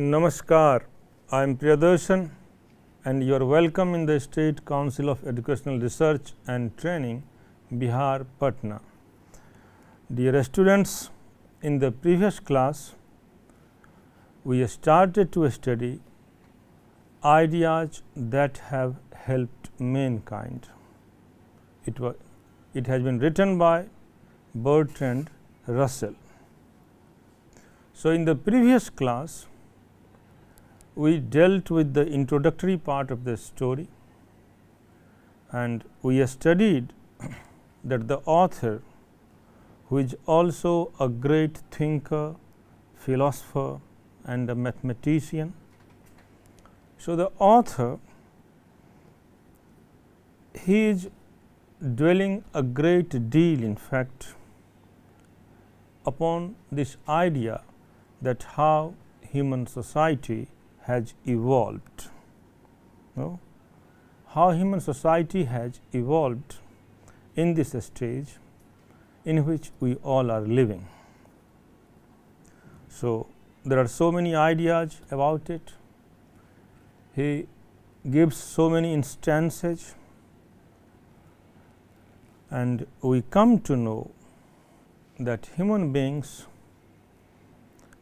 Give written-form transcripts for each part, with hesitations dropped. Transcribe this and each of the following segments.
Namaskar, I am Priyadarshan and you are welcome in the State Council of Educational Research and Training, Bihar, Patna. Dear students, in the previous class, we started to study ideas that have helped mankind. It has been written by Bertrand Russell. So, in the previous class, we dealt with the introductory part of the story and we studied that the author, who is also a great thinker, philosopher and a mathematician. So, the author, he is dwelling a great deal in fact upon this idea that how human society has evolved. How human society has evolved in this stage in which we all are living. So, there are so many ideas about it. He gives so many instances and we come to know that human beings,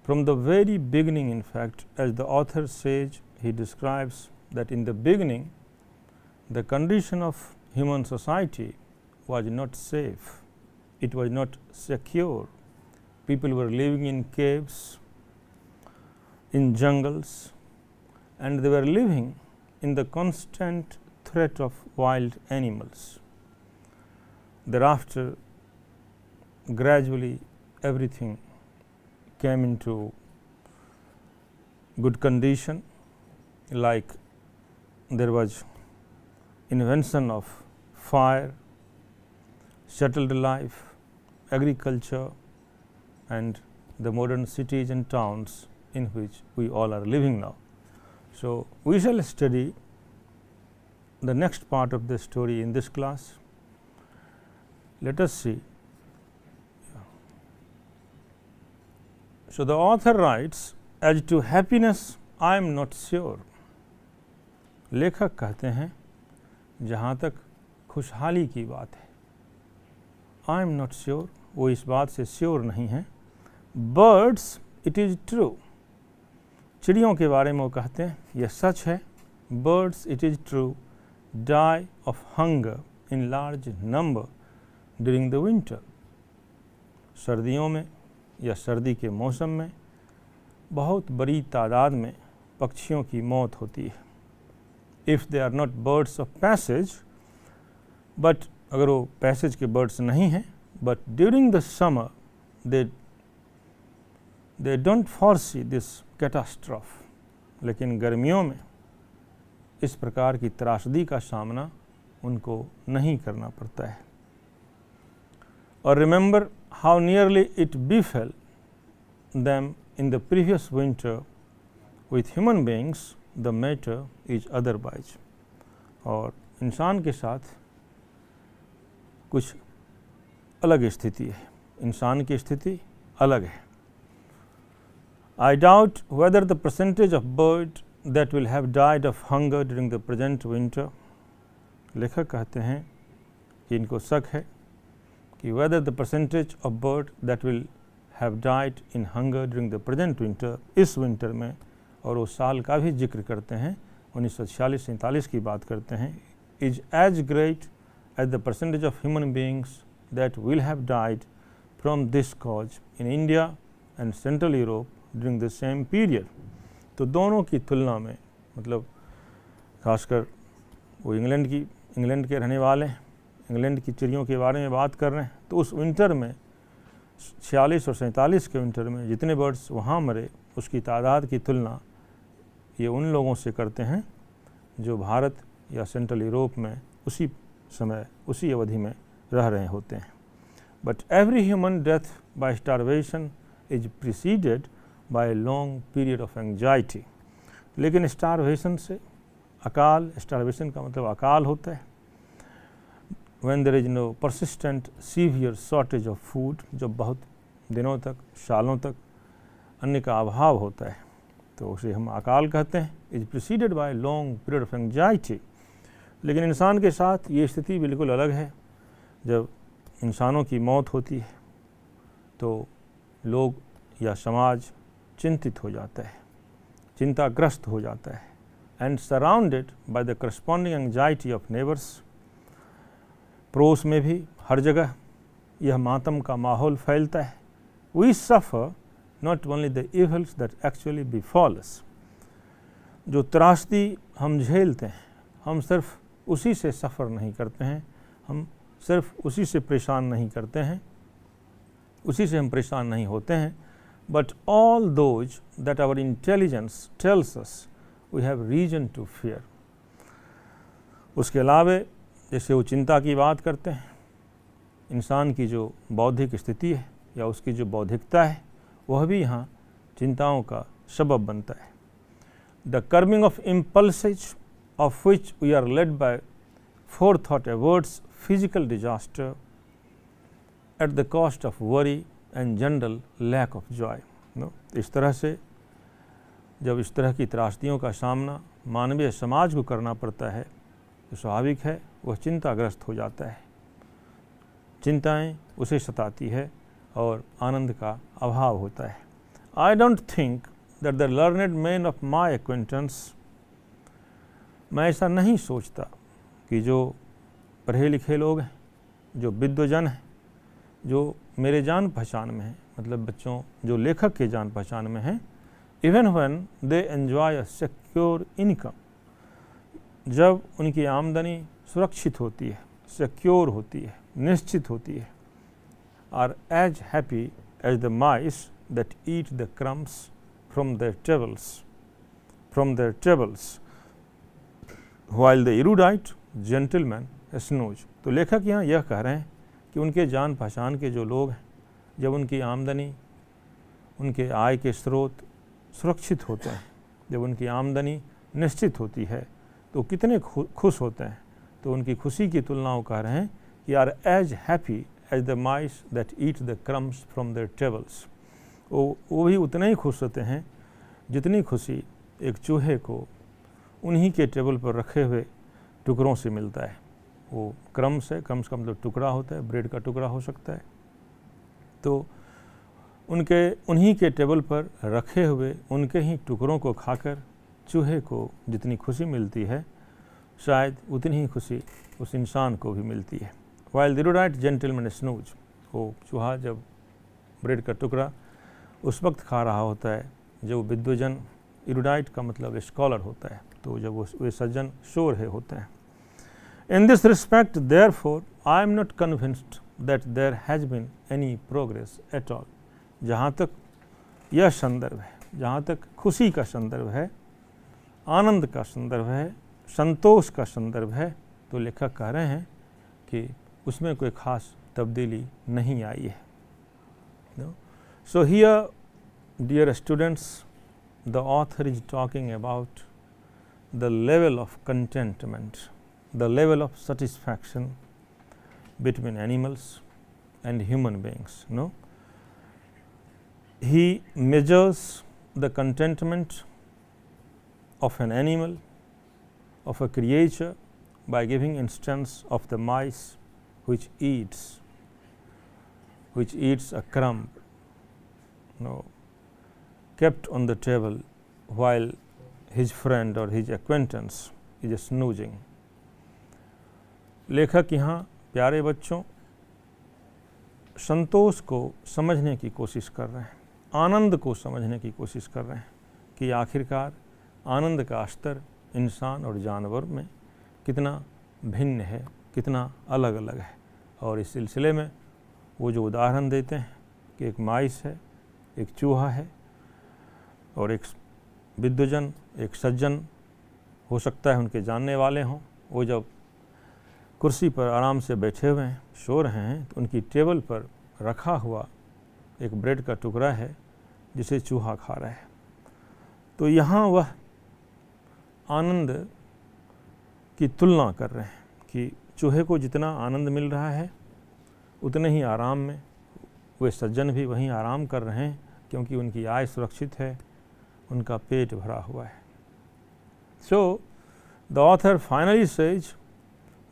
from the very beginning, in fact, as the author says, he describes that in the beginning the condition of human society was not safe, it was not secure. People were living in caves, in jungles, and they were living in the constant threat of wild animals. Thereafter, gradually everything came into good condition, like there was invention of fire, settled life, agriculture and the modern cities and towns in which we all are living now. So, we shall study the next part of the story in this class. Let us see. So, the author writes, as to happiness I am not sure. लेखक कहते हैं जहाँ तक खुशहाली की बात है, I am not sure, वो इस बात से श्योर नहीं है. Birds, it is true. चिड़ियों के बारे में वो कहते हैं यह सच है. Birds, it is true, die of hunger in large number during the winter. सर्दियों में या सर्दी के मौसम में बहुत बड़ी तादाद में पक्षियों की मौत होती है. If they are not birds of passage, but अगर वो पैसेज के बर्ड्स नहीं हैं, but during the summer they don't foresee this catastrophe. लेकिन गर्मियों में इस प्रकार की त्रासदी का सामना उनको नहीं करना पड़ता है. और remember how nearly it befell them in the previous winter. With human beings the matter is otherwise. और इंसान के साथ कुछ अलग स्थिति है, इंसान की स्थिति अलग है. I doubt whether the percentage of birds that will have died of hunger during the present winter. लेखक कहते हैं कि इनको शक है कि whether the percentage of bird that will have died in hunger during the present winter, इस winter में, और वो साल का भी जिक्र करते हैं 1946-47 की बात करते हैं, is as great as the percentage of human beings that will have died from this cause in India and Central Europe during the same period. तो दोनों की तुलना में, मतलब खासकर वो इंग्लैंड के रहने वाले हैं, इंग्लैंड की चिड़ियों के बारे में बात कर रहे हैं, तो उस विंटर में 46 और 47 के विंटर में जितने बर्ड्स वहाँ मरे, उसकी तादाद की तुलना ये उन लोगों से करते हैं जो भारत या सेंट्रल यूरोप में उसी समय, उसी अवधि में रह रहे होते हैं. But every human death by starvation is preceded by a long period of anxiety. लेकिन स्टारवेशन से अकाल, स्टारवेशन का मतलब अकाल होता है. when there is no persistent severe shortage of food, जब बहुत दिनों तक, सालों तक अन्न का अभाव होता है, तो उसे हम अकाल कहते हैं। Is preceded by long period of anxiety. लेकिन इंसान के साथ ये स्थिति बिल्कुल अलग है। जब इंसानों की मौत होती है तो लोग या समाज चिंतित हो जाता है, चिंताग्रस्त हो जाता है, and surrounded by the corresponding anxiety of neighbours. पड़ोस में भी हर जगह यह मातम का माहौल फैलता है। We suffer not only the evils that actually befall us. जो त्रासदी हम झेलते हैं, हम सिर्फ उसी से सफ़र नहीं करते हैं, हम सिर्फ उसी से परेशान नहीं करते हैं, उसी से हम परेशान नहीं होते हैं, but all those that our intelligence tells us we have reason to fear. उसके अलावा जैसे वो चिंता की बात करते हैं, इंसान की जो बौद्धिक स्थिति है या उसकी जो बौद्धिकता है वह भी यहाँ चिंताओं का सबब बनता है। The curbing of impulses of which we are led by forethought averts physical disaster at the cost of worry and general lack of joy। इस तरह से जब इस तरह की त्रासदियों का सामना मानवीय समाज को करना पड़ता है तो स्वाभाविक है वह चिंताग्रस्त हो जाता है, चिंताएं उसे सताती है और आनंद का अभाव होता है। I don't think that the learned man of my acquaintance. मैं ऐसा नहीं सोचता कि जो पढ़े लिखे लोग हैं, जो विद्वजन हैं, जो मेरे जान पहचान में हैं, मतलब बच्चों जो लेखक के जान पहचान में हैं, even when they enjoy a secure income, जब उनकी आमदनी सुरक्षित होती है, सिक्योर होती है, निश्चित होती है, are as happy as the mice that eat the crumbs from their tables while the erudite gentleman snooze. तो लेखक यहाँ यह कह रहे हैं कि उनके जान पहचान के जो लोग हैं, जब उनकी आमदनी, उनके आय के स्रोत सुरक्षित होते हैं, जब उनकी आमदनी निश्चित होती है तो कितने खुश होते हैं। तो उनकी खुशी की तुलना वो कह रहे हैं कि are as happy as the mice that eat the crumbs from their tables. वो भी उतने ही खुश होते हैं जितनी खुशी एक चूहे को उन्हीं के टेबल पर रखे हुए टुकड़ों से मिलता है। वो क्रम्स है, क्रम्स का मतलब टुकड़ा होता है, ब्रेड का टुकड़ा हो सकता है। तो उन्हीं के टेबल पर रखे हुए उनके ही टुकड़ों को खाकर चूहे को जितनी खुशी मिलती है, शायद उतनी ही खुशी उस इंसान को भी मिलती है। While the erudite gentleman snooze, वो चूहा जब ब्रेड का टुकड़ा उस वक्त खा रहा होता है जो विद्वजन, इरूडाइट का मतलब स्कॉलर होता है, तो जब वे सज्जन शोर है होते हैं। In this respect therefore I am not convinced that there has been any progress at all. जहाँ तक यह संदर्भ है, जहाँ तक खुशी का संदर्भ है, आनंद का संदर्भ है, संतोष का संदर्भ है, तो लेखक कह रहे हैं कि उसमें कोई ख़ास तब्दीली नहीं आई है। So here dear students, the author is talking about the level of contentment, the level of satisfaction between animals and human beings. No, he measures the contentment of an animal, of a creature, by giving instance of the mice which eats a crumb, no, kept on the table while his friend or his acquaintance is snoozing। लेखक यहाँ प्यारे बच्चों संतोष को समझने की कोशिश कर रहे हैं, आनंद को समझने की कोशिश कर रहे हैं कि आखिरकार आनंद का स्तर इंसान और जानवर में कितना भिन्न है, कितना अलग अलग है। और इस सिलसिले में वो जो उदाहरण देते हैं कि एक माइस है, एक चूहा है और एक विद्वजन, एक सज्जन हो सकता है उनके जानने वाले हों, वो जब कुर्सी पर आराम से बैठे हुए हैं, सो रहे हैं, तो उनकी टेबल पर रखा हुआ एक ब्रेड का टुकड़ा है जिसे चूहा खा रहा है। तो यहाँ वह आनंद की तुलना कर रहे हैं कि चूहे को जितना आनंद मिल रहा है उतने ही आराम में वे सज्जन भी वहीं आराम कर रहे हैं, क्योंकि उनकी आय सुरक्षित है, उनका पेट भरा हुआ है। So the author finally says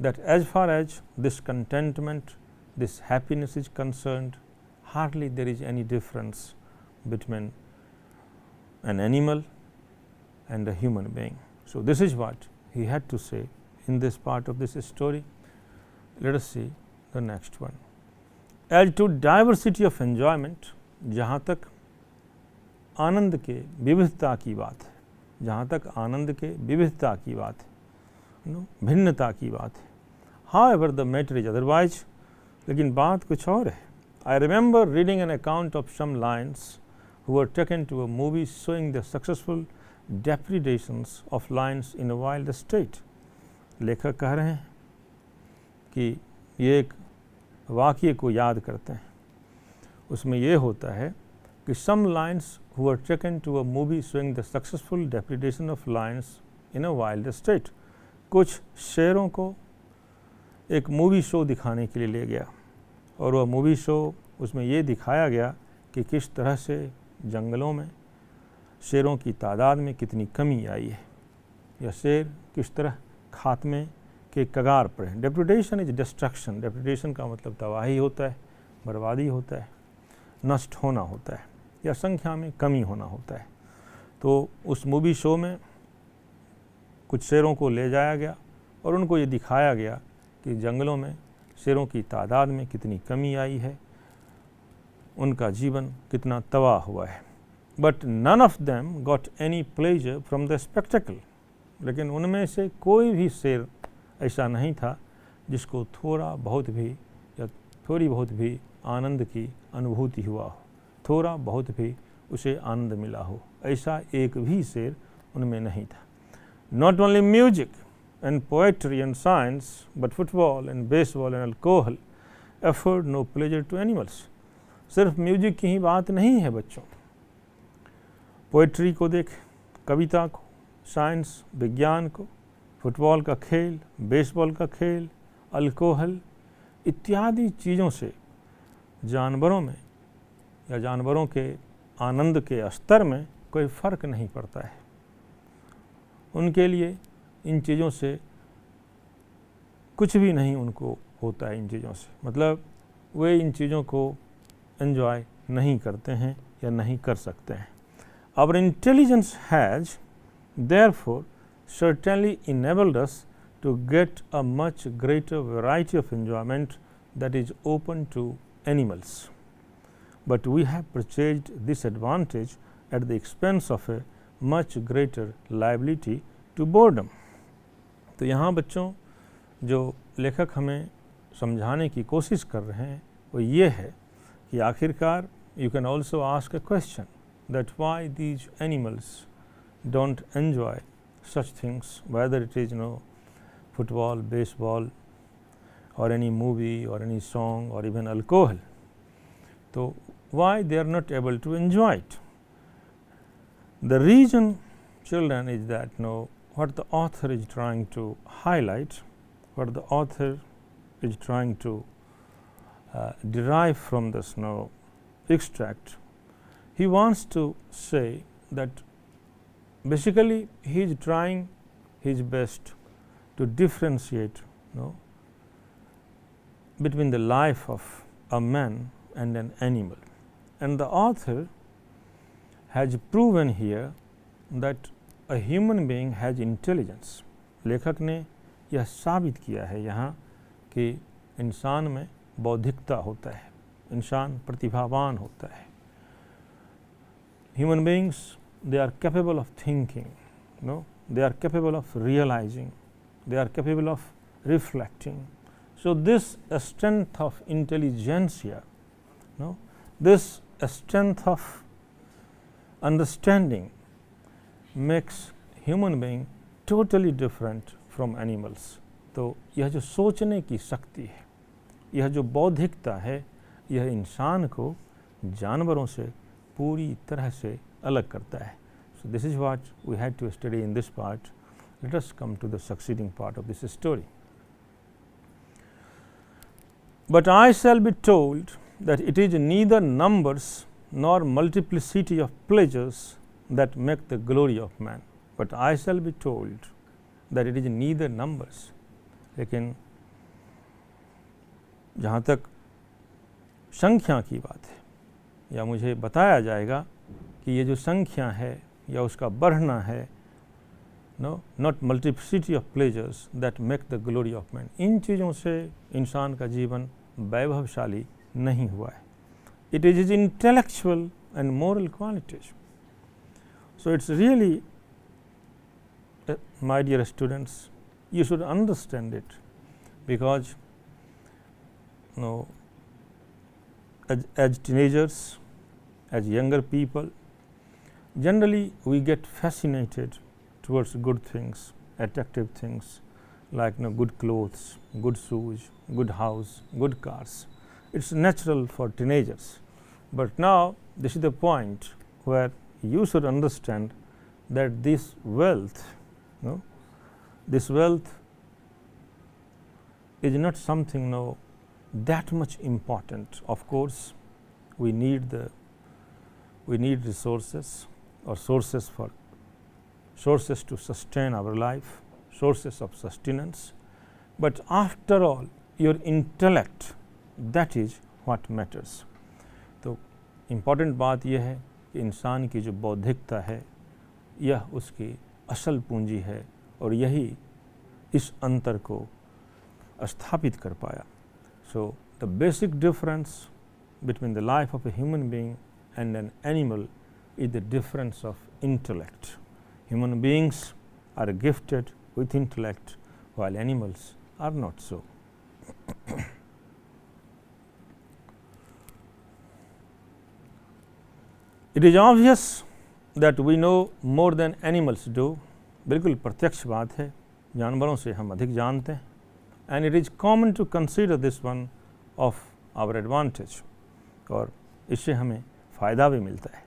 that as far as this contentment, this happiness is concerned, hardly there is any difference between an animal and a human being. So this is what he had to say in this part of this story. Let us see the next one. As to diversity of enjoyment, जहाँ तक आनंद के विविधता की बात है, जहाँ तक आनंद के विविधता की बात है, भिन्नता की बात है, however the matter is otherwise, लेकिन बात कुछ और है. I remember reading an account of some lions who were taken to a movie showing the successful depredations of lions in a wild state. लेखक कह रहे हैं कि ये एक वाक़ये को याद करते हैं. उसमें ये होता है कि some lions who were taken to a movie showing the successful depredation of lions in a wild state. कुछ शेरों को एक मूवी शो दिखाने के लिए ले गया और वह मूवी शो उसमें ये दिखाया गया कि किस तरह से जंगलों में शेरों की तादाद में कितनी कमी आई है या शेर किस तरह खात्मे के कगार पर है. डेप्रिडेशन इज डिस्ट्रक्शन. डेप्रिडेशन का मतलब तबाही होता है, बर्बादी होता है, नष्ट होना होता है या संख्या में कमी होना होता है. तो उस मूवी शो में कुछ शेरों को ले जाया गया और उनको ये दिखाया गया कि जंगलों में शेरों की तादाद में कितनी कमी आई है, उनका जीवन कितना तबाह हुआ है. But none of them got any pleasure from the spectacle. लेकिन उनमें से कोई भी शेर ऐसा नहीं था जिसको थोड़ा बहुत भी या थोड़ी बहुत भी आनंद की अनुभूति हुआ हो, थोड़ा बहुत भी उसे आनंद मिला हो. ऐसा एक भी शेर उनमें नहीं था. Not only music and poetry and science but football and baseball and alcohol afford no pleasure to animals. सिर्फ म्यूजिक की ही बात नहीं है बच्चों. पोएट्री को देखें, कविता को, साइंस विज्ञान को, फुटबॉल का खेल, बेसबॉल का खेल, अल्कोहल इत्यादि चीज़ों से जानवरों में या जानवरों के आनंद के स्तर में कोई फ़र्क नहीं पड़ता है. उनके लिए इन चीज़ों से कुछ भी नहीं उनको होता है. इन चीज़ों से मतलब वे इन चीज़ों को एंजॉय नहीं करते हैं या नहीं कर सकते हैं. Our intelligence has therefore certainly enabled us to get a much greater variety of enjoyment that is open to animals. But we have purchased this advantage at the expense of a much greater liability to boredom. तो यहाँ बच्चों जो लेखक हमें समझाने की कोशिश कर रहे हैं वो ये है कि आखिरकार you can also ask a question that why these animals don't enjoy such things, whether it is football, baseball or any movie or any song or even alcohol. So why they are not able to enjoy it? The reason, children, is that what the author is trying to highlight, what the author is trying to derive from this extract. He wants to say that basically he is trying his best to differentiate between the life of a man and an animal. And the author has proven here that a human being has intelligence. लेखक ने यह साबित किया है यहाँ कि इंसान में बौद्धिकता होता है, इंसान प्रतिभावान होता है. Human beings, they are capable of thinking, they are capable of realizing, they are capable of reflecting. So this strength of intelligentsia, this strength of understanding makes human being totally different from animals. तो यह जो सोचने की शक्ति है, यह जो बौद्धिकता है, यह इंसान को जानवरों से पूरी तरह से अलग करता है. So this is what we had to study in this part. Let us come to the succeeding part of this story. But I shall be told that it is neither numbers nor multiplicity of pleasures that make the glory of man, but I shall be told that it is neither numbers. लेकिन जहाँ तक संख्या की बात है, या मुझे बताया जाएगा कि ये जो संख्या है या उसका बढ़ना है, no not multiplicity of pleasures that make the glory of man, इन चीज़ों से इंसान का जीवन वैभवशाली नहीं हुआ है. It is his intellectual and moral qualities. So it's really, my dear students, you should understand it, because as teenagers, as younger people, generally we get fascinated towards good things, attractive things like good clothes, good shoes, good house, good cars. It's natural for teenagers, but now this is the point where you should understand that this wealth, this wealth is not something that much important. Of course, we need resources, or sources to sustain our life, sources of sustenance. But after all, your intellect, that is what matters. तो important बात यह है कि इंसान की जो बौद्धिकता है, यह उसकी असल पूंजी है, और यही इस अंतर को स्थापित कर पाया. So the basic difference between the life of a human being and an animal is the difference of intellect. Human beings are gifted with intellect, while animals are not so. It is obvious that we know more than animals do. बिल्कुल प्रत्यक्ष बात है, जानवरों से हम अधिक जानते हैं. And it is common to consider this one of our advantage, और इससे हमें फ़ायदा भी मिलता है.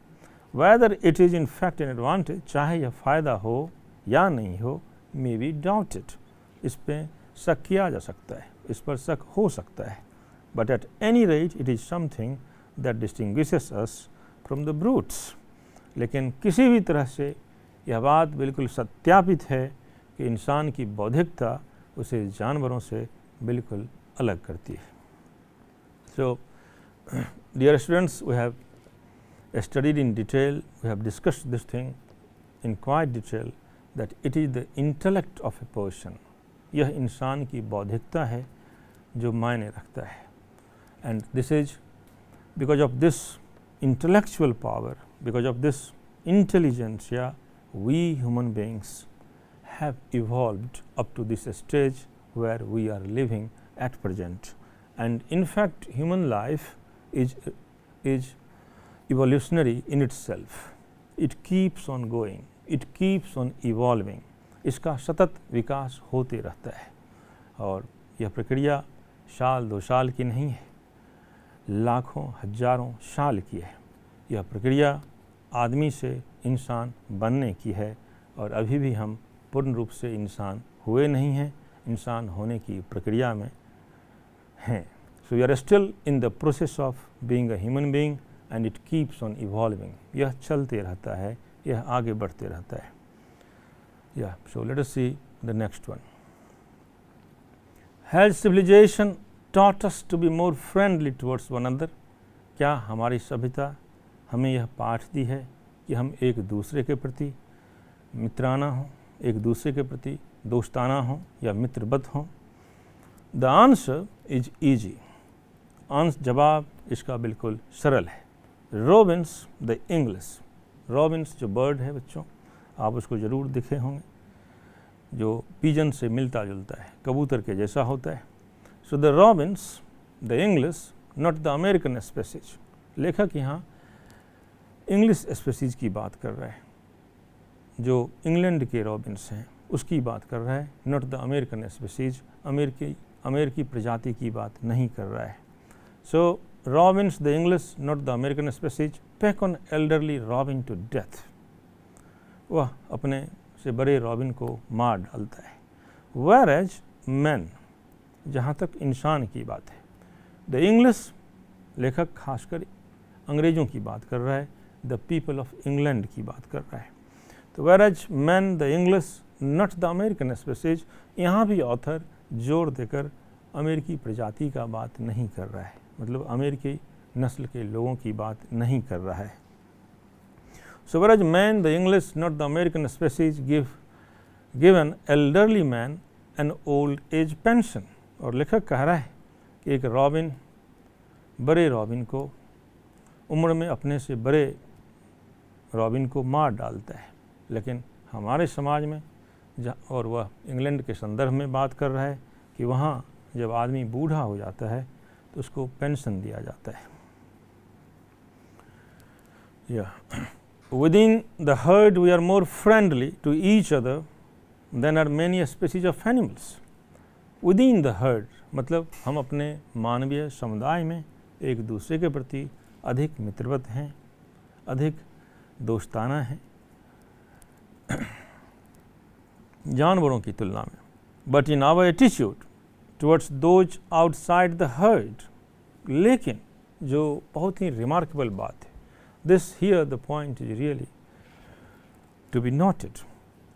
Whether it is in fact an advantage, चाहे यह फ़ायदा हो या नहीं हो, मे बी डाउटेड, इस पर शक किया जा सकता है, इस पर शक हो सकता है. But at any rate it is something that distinguishes us from the brutes. लेकिन किसी भी तरह से यह बात बिल्कुल सत्यापित है कि इंसान की बौद्धिकता उसे जानवरों से बिल्कुल अलग करती है. So dear students, we have studied in detail, we have discussed this thing in quite detail, that it is the intellect of a person. यह इंसान की बौद्धिकता है जो मायने रखता है. And this is because of this intellectual power, because of this intelligence, we human beings have evolved up to this stage where we are living at present. And in fact, human life is evolutionary in itself. It keeps on going, it keeps on evolving. इसका सतत विकास होते रहता है, और यह प्रक्रिया साल 2 साल की नहीं है, लाखों हजारों साल की है. यह प्रक्रिया आदमी से इंसान बनने की है, और अभी भी हम पूर्ण रूप से इंसान हुए नहीं हैं, इंसान होने की प्रक्रिया में हैं. So we are still in the process of being a human being, and it keeps on evolving. यह चलते रहता है, यह आगे बढ़ते रहता है. So let us see the next one. Has civilisation taught us to be more friendly towards one another? क्या हमारी सभ्यता हमें यह पाठ दी है कि हम एक दूसरे के प्रति मित्राना हों, एक दूसरे के प्रति दोस्ताना हों या मित्रवत हों? The answer is easy. जवाब इसका बिल्कुल सरल है. Robins the English. रॉबिन्स जो बर्ड है बच्चों, आप उसको ज़रूर दिखे होंगे, जो पिजन से मिलता जुलता है, कबूतर के जैसा होता है. So the Robins the English, not the American species. लेखक यहाँ इंग्लिश स्पेसीज की बात कर रहा है, जो इंग्लैंड के रॉबिन्स हैं उसकी बात कर रहा है, नॉट द अमेरिकन स्पेसीज. अमेरिकी प्रजाति की बात नहीं कर रहा है. So robins the English, not the American species, peck on elderly robin to death. वह अपने से बड़े रॉबिन को मार डालता है. वेयर एज मैन, जहाँ तक इंसान की बात है, द इंग्लिश, लेखक खासकर अंग्रेज़ों की बात कर रहा है, द पीपल ऑफ इंग्लैंड की बात कर रहा है। तो whereas men the English not the American species, यहाँ भी ऑथर जोर देकर अमेरिकी प्रजाति का बात नहीं कर रहा है, मतलब अमेरिकी नस्ल के लोगों की बात नहीं कर रहा है। So whereas men the English not the American species give an elderly man an old age pension, और लेखक कह रहा है कि एक रॉबिन बड़े रॉबिन को, उम्र में अपने से बड़े रॉबिन को मार डालता है, लेकिन हमारे समाज में और वह इंग्लैंड के संदर्भ में बात कर रहा है कि वहाँ जब आदमी बूढ़ा हो जाता है तो उसको पेंशन दिया जाता है। Within the herd we are more friendly to each other than are many species of animals. Within the herd मतलब हम अपने मानवीय समुदाय में एक दूसरे के प्रति अधिक मित्रवत हैं, अधिक दोस्ताना हैं जानवरों की तुलना में। But in our attitude towards those outside the herd, लेकिन जो बहुत ही रिमार्केबल बात है, this here the point is really to be noted,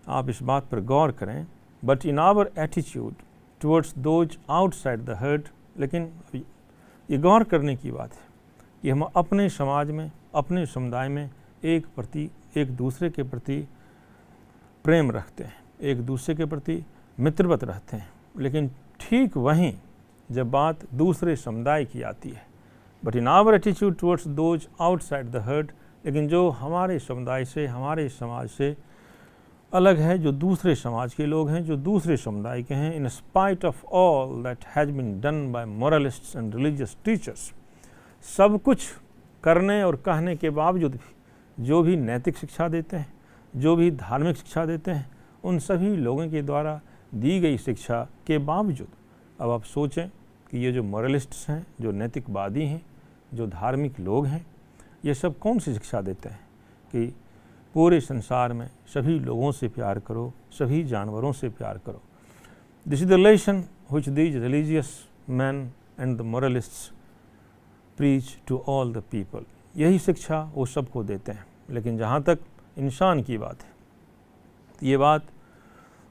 आप इस बात पर गौर करें। But in our attitude towards those outside the herd, लेकिन ये गौर करने की बात है कि हम अपने समाज में, अपने समुदाय में एक दूसरे के प्रति प्रेम रखते हैं, एक दूसरे के प्रति मित्रवत रहते हैं, लेकिन ठीक वहीं जब बात दूसरे समुदाय की आती है, but in our attitude towards those outside the herd, लेकिन जो हमारे समुदाय से, हमारे समाज से अलग है, जो दूसरे समाज के लोग हैं, जो दूसरे समुदाय के हैं, in spite of all that has been done by moralists and religious teachers, सब कुछ करने और कहने के बावजूद भी जो भी नैतिक शिक्षा देते हैं, जो भी धार्मिक शिक्षा देते हैं, उन सभी लोगों के द्वारा दी गई शिक्षा के बावजूद अब आप सोचें कि ये जो मोरलिस्ट्स हैं, जो नैतिकवादी हैं, जो धार्मिक लोग हैं, ये सब कौन सी शिक्षा देते हैं कि पूरे संसार में सभी लोगों से प्यार करो, सभी जानवरों से प्यार करो। This is the lesson which these religious man and the moralists preach to all the people, यही शिक्षा वो सबको देते हैं। लेकिन जहाँ तक इंसान की बात है, ये बात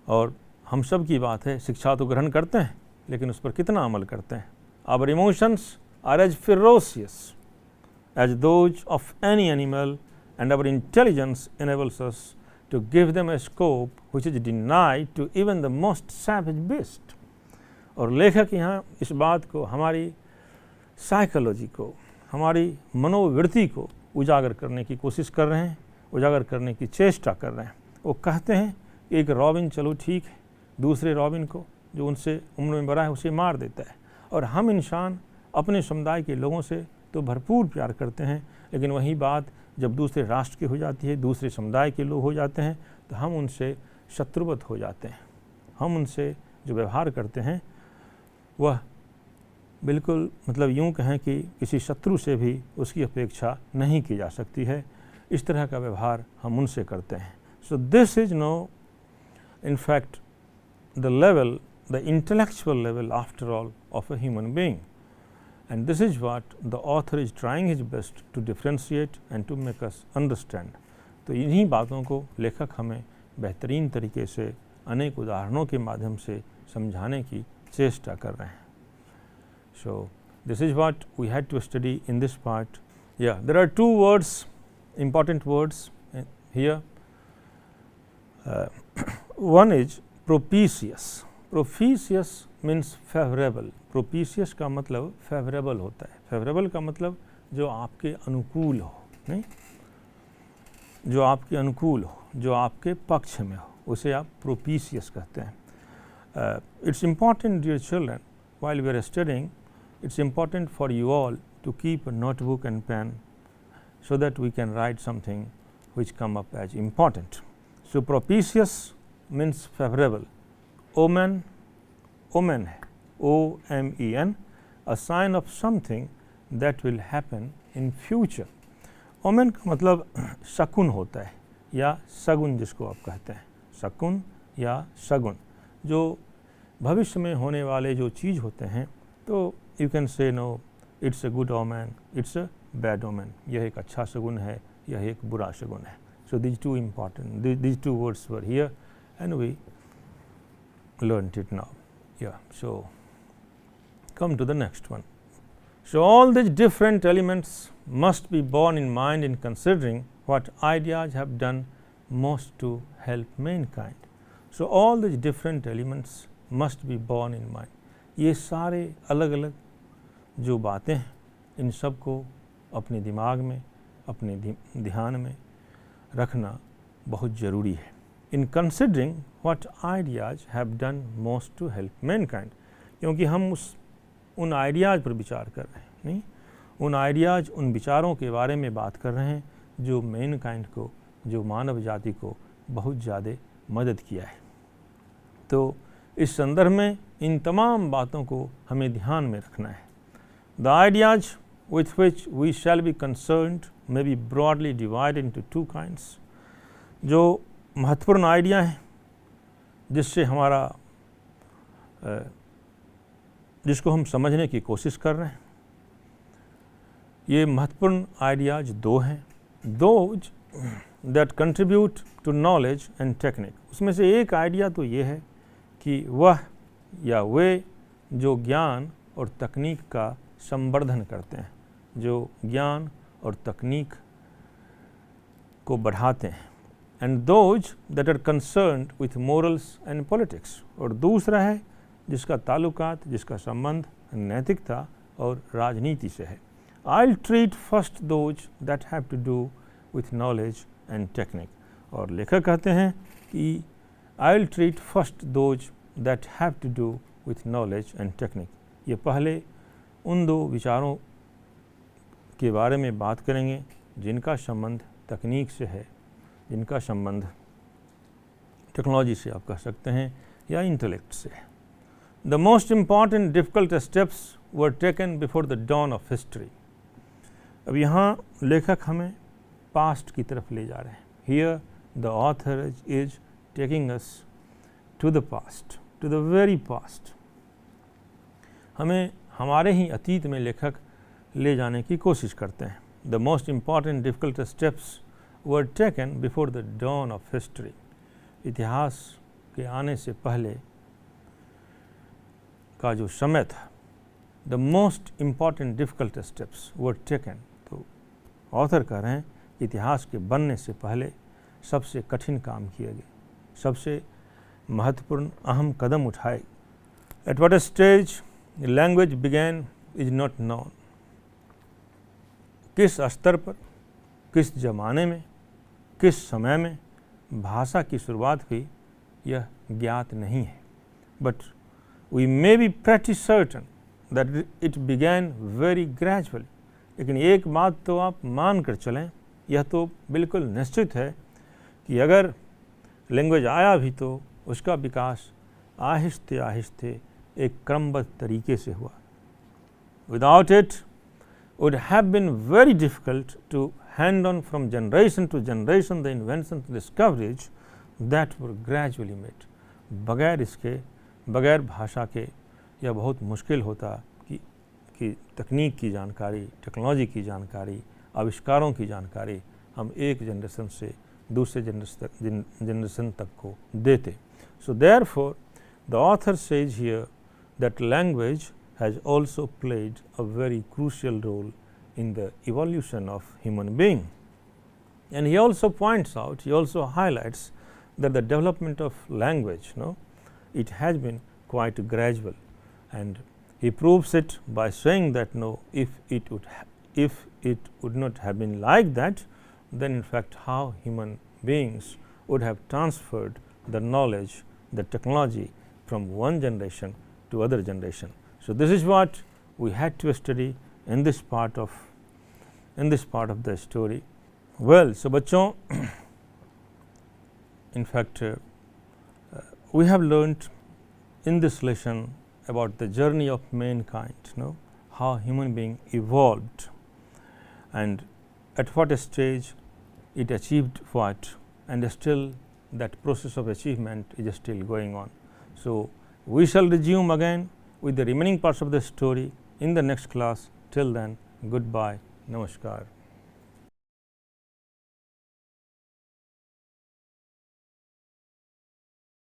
और हम सब की बात है, शिक्षा तो ग्रहण करते हैं लेकिन उस पर कितना अमल करते हैं। Our emotions are as ferocious as those of any animal and our intelligence enables us to give them a scope which is denied to even the most savage beast। और लेखक यहाँ इस बात को, हमारी साइकोलॉजी को, हमारी मनोवृत्ति को उजागर करने की कोशिश कर रहे हैं, उजागर करने की चेष्टा कर रहे हैं। वो कहते हैं कि एक रॉबिन चलो ठीक है, दूसरे रॉबिन को जो उनसे उम्र में बड़ा है उसे मार देता है, और हम इंसान अपने समुदाय के लोगों से तो भरपूर प्यार करते हैं, लेकिन वही बात जब दूसरे राष्ट्र की हो जाती है, दूसरे समुदाय के लोग हो जाते हैं, तो हम उनसे शत्रुवत हो जाते हैं। हम उनसे जो व्यवहार करते हैं वह बिल्कुल मतलब यूँ कहें कि किसी शत्रु से भी उसकी अपेक्षा नहीं की जा सकती है। इस तरह का व्यवहार हम उनसे करते हैं। So this is no in fact the level, the intellectual level after all of a human being, and this is what the author is trying his best to differentiate and to make us understand। तो इन्हीं बातों को लेखक हमें बेहतरीन तरीके से अनेक उदाहरणों के माध्यम से समझाने की चेष्टा कर रहे हैं। So this is what we had to study in this part। Yeah, there are two words, important words here। One is propitious। Propitious means favorable। प्रोपीशियस का मतलब फेवरेबल होता है। फेवरेबल का मतलब जो आपके अनुकूल हो, नहीं, जो आपके अनुकूल हो, जो आपके पक्ष में हो, उसे आप प्रोपीशियस कहते हैं। It's important dear children, while we are studying, it's important for you all to keep a notebook and pen so that we can write something which come up as important। So propitious means favorable। omen, omen है, O-M-E-N, a sign of something that will happen in future। Omen का मतलब शकुन होता है, या सगुन जिसको आप कहते हैं, शकुन या सगुन, जो भविष्य में होने वाले जो चीज़ होते हैं। तो you can say no it's a good omen, it's a bad omen, यह एक अच्छा शगुन है यह एक बुरा शगुन है. So these two important, these two words were here and we learned it now. Yeah, so come to the next one. So all these different elements must be borne in mind in considering what ideas have done most to help mankind. So all these different elements must be borne in mind. ये सारे अलग अलग जो बातें हैं इन सब को अपने दिमाग में, अपने ध्यान में रखना बहुत ज़रूरी है. In considering what ideas have done most to help mankind, क्योंकि हम उन आइडियाज़ पर विचार कर रहे हैं, नहीं उन आइडियाज़, उन विचारों के बारे में बात कर रहे हैं जो मैनकाइंड को, जो मानव जाति को बहुत ज़्यादा मदद किया है. तो इस संदर्भ में इन तमाम बातों को हमें ध्यान में रखना है. The ideas with which we shall be concerned may be broadly divided into two kinds. जो महत्वपूर्ण आइडिया हैं जिससे हमारा जिसको हम समझने की कोशिश कर रहे हैं, ये महत्वपूर्ण आइडियाज़ दो हैं. Those that contribute to knowledge and technique. उसमें से एक आइडिया तो ये है कि वह या वे जो ज्ञान और तकनीक का संवर्धन करते हैं, जो ज्ञान और तकनीक को बढ़ाते हैं. And those that are concerned with morals and politics. और दूसरा है जिसका ताल्लुकात, जिसका संबंध नैतिकता और राजनीति से है. I will treat first those that have to do with knowledge and technique. और लेखक कहते हैं कि I will treat first those that have to do with knowledge and technique. ये पहले उन दो विचारों के बारे में बात करेंगे जिनका संबंध तकनीक से है, जिनका संबंध टेक्नोलॉजी से आप कह सकते हैं या इंटेलेक्ट से है. The most important difficult steps were taken before the dawn of history. अब यहाँ लेखक हमें पास्ट की तरफ ले जा रहे हैं. Here the author is taking us to the past, to the very past. हमें हमारे ही अतीत में लेखक ले जाने की कोशिश करते हैं. The most important difficult steps were taken before the dawn of history. इतिहास के आने से पहले का जो समय था, the most important difficult steps were taken. तो ऑथर कह रहे हैं इतिहास के बनने से पहले सबसे कठिन काम किए गए, सबसे महत्वपूर्ण अहम कदम उठाए. At what stage language began is not known. किस स्तर पर, किस ज़माने में, किस समय में भाषा की शुरुआत हुई यह ज्ञात नहीं है. But we may be pretty certain that it began very gradually. लेकिन एक बात तो आप मान कर चलें, यह तो बिल्कुल निश्चित है कि अगर लैंग्वेज आया भी तो उसका विकास आहिस्ते आहिस्ते एक क्रमबद्ध तरीके से हुआ. Without it would have been very difficult to hand on from generation to generation the inventions and discoveries that were gradually made. बगैर इसके, बगैर भाषा के यह बहुत मुश्किल होता कि तकनीक की जानकारी, टेक्नोलॉजी की जानकारी, आविष्कारों की जानकारी हम एक जनरेशन से दूसरे जनरेशन तक को देते. So therefore the author says here that language has also played a very crucial role in the evolution of human being. And he also points out, he also highlights that the development of language, it has been quite gradual, and he proves it by saying that if it would not have been like that, then in fact how human beings would have transferred the knowledge, the technology from one generation to other generation. So this is what we had to study in this part of the story. Well, so बच्चों, in fact we have learned in this lesson about the journey of mankind, how human being evolved and at what stage it achieved what, and still that process of achievement is still going on. So we shall resume again with the remaining parts of the story in the next class. Till then, goodbye, namaskar.